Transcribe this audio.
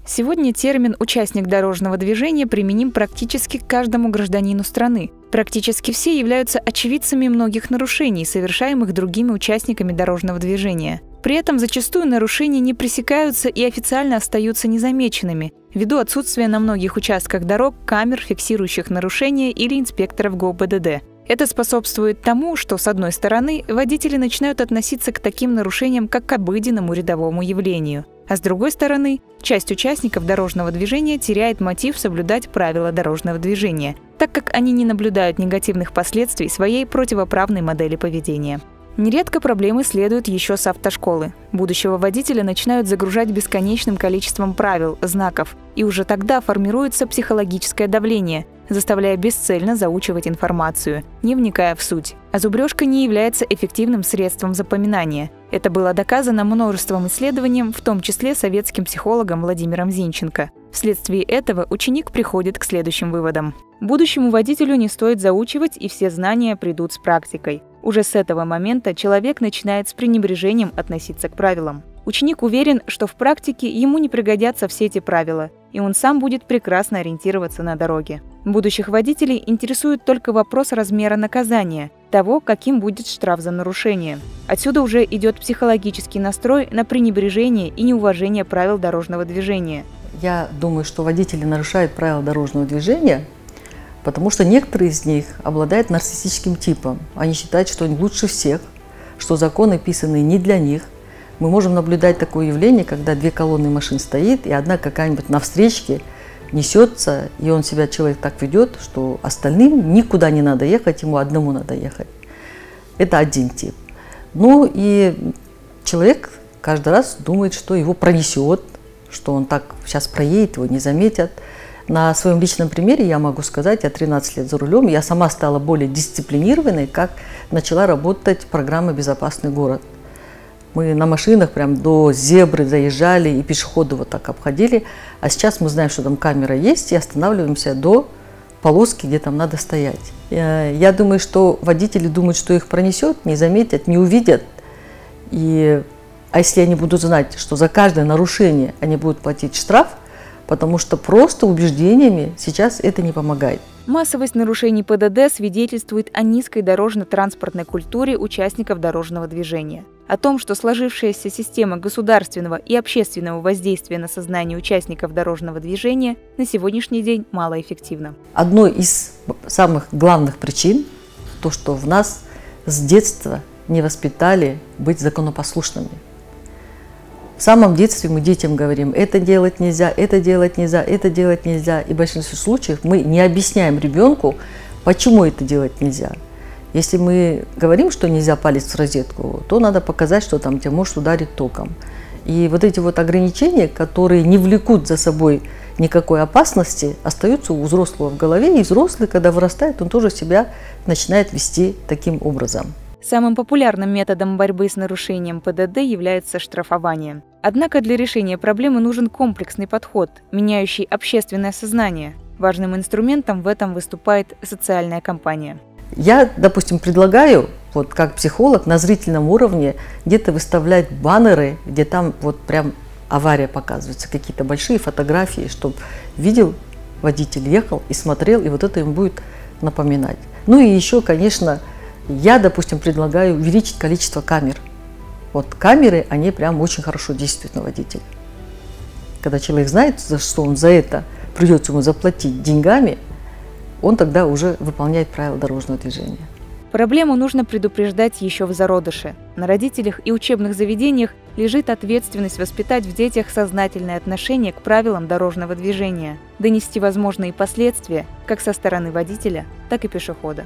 Сегодня термин «участник дорожного движения» применим практически к каждому гражданину страны. Практически все являются очевидцами многих нарушений, совершаемых другими участниками дорожного движения. При этом зачастую нарушения не пресекаются и официально остаются незамеченными, ввиду отсутствия на многих участках дорог камер, фиксирующих нарушения, или инспекторов ГОБДД. Это способствует тому, что, с одной стороны, водители начинают относиться к таким нарушениям как к обыденному рядовому явлению, а с другой стороны, часть участников дорожного движения теряет мотив соблюдать правила дорожного движения, так как они не наблюдают негативных последствий своей противоправной модели поведения. Нередко проблемы следуют еще с автошколы. Будущего водителя начинают загружать бесконечным количеством правил, знаков, и уже тогда формируется психологическое давление, заставляя бесцельно заучивать информацию, не вникая в суть. А зубрежка не является эффективным средством запоминания. Это было доказано множеством исследований, в том числе советским психологом Владимиром Зинченко. Вследствие этого ученик приходит к следующим выводам. Будущему водителю не стоит заучивать, и все знания придут с практикой. Уже с этого момента человек начинает с пренебрежением относиться к правилам. Ученик уверен, что в практике ему не пригодятся все эти правила, и он сам будет прекрасно ориентироваться на дороге. Будущих водителей интересует только вопрос размера наказания, того, каким будет штраф за нарушение. Отсюда уже идет психологический настрой на пренебрежение и неуважение правил дорожного движения. Я думаю, что водители нарушают правила дорожного движения, потому что некоторые из них обладают нарциссическим типом. Они считают, что они лучше всех, что законы писаны не для них. Мы можем наблюдать такое явление, когда две колонны машин стоит, и одна какая-нибудь на встречке несется, и он себя, человек, так ведет, что остальным никуда не надо ехать, ему одному надо ехать. Это один тип. Ну и человек каждый раз думает, что его пронесет, что он так сейчас проедет, его не заметят. На своем личном примере я могу сказать, я 13 лет за рулем, я сама стала более дисциплинированной, как начала работать программа «Безопасный город». Мы на машинах прям до зебры заезжали и пешеходы вот так обходили, а сейчас мы знаем, что там камера есть, и останавливаемся до полоски, где там надо стоять. Я думаю, что водители думают, что их пронесет, не заметят, не увидят. А если они будут знать, что за каждое нарушение они будут платить штраф, потому что просто убеждениями сейчас это не помогает. Массовость нарушений ПДД свидетельствует о низкой дорожно-транспортной культуре участников дорожного движения. О том, что сложившаяся система государственного и общественного воздействия на сознание участников дорожного движения на сегодняшний день малоэффективна. Одной из самых главных причин – то, что в нас с детства не воспитали быть законопослушными. В самом детстве мы детям говорим, это делать нельзя, это делать нельзя, это делать нельзя. И в большинстве случаев мы не объясняем ребенку, почему это делать нельзя. Если мы говорим, что нельзя палец в розетку, то надо показать, что там тебя может ударить током. И вот эти вот ограничения, которые не влекут за собой никакой опасности, остаются у взрослого в голове. И взрослый, когда вырастает, он тоже себя начинает вести таким образом. Самым популярным методом борьбы с нарушением ПДД является штрафование. Однако для решения проблемы нужен комплексный подход, меняющий общественное сознание. Важным инструментом в этом выступает социальная кампания. Я, допустим, предлагаю, вот как психолог, на зрительном уровне где-то выставлять баннеры, где там вот прям авария показывается, какие-то большие фотографии, чтобы видел водитель, ехал и смотрел, и вот это им будет напоминать. Ну и еще, конечно, я, допустим, предлагаю увеличить количество камер. Вот камеры, они прям очень хорошо действуют на водителя. Когда человек знает, за что он за это придется ему заплатить деньгами, он тогда уже выполняет правила дорожного движения. Проблему нужно предупреждать еще в зародыше. На родителях и учебных заведениях лежит ответственность воспитать в детях сознательное отношение к правилам дорожного движения, донести возможные последствия как со стороны водителя, так и пешехода.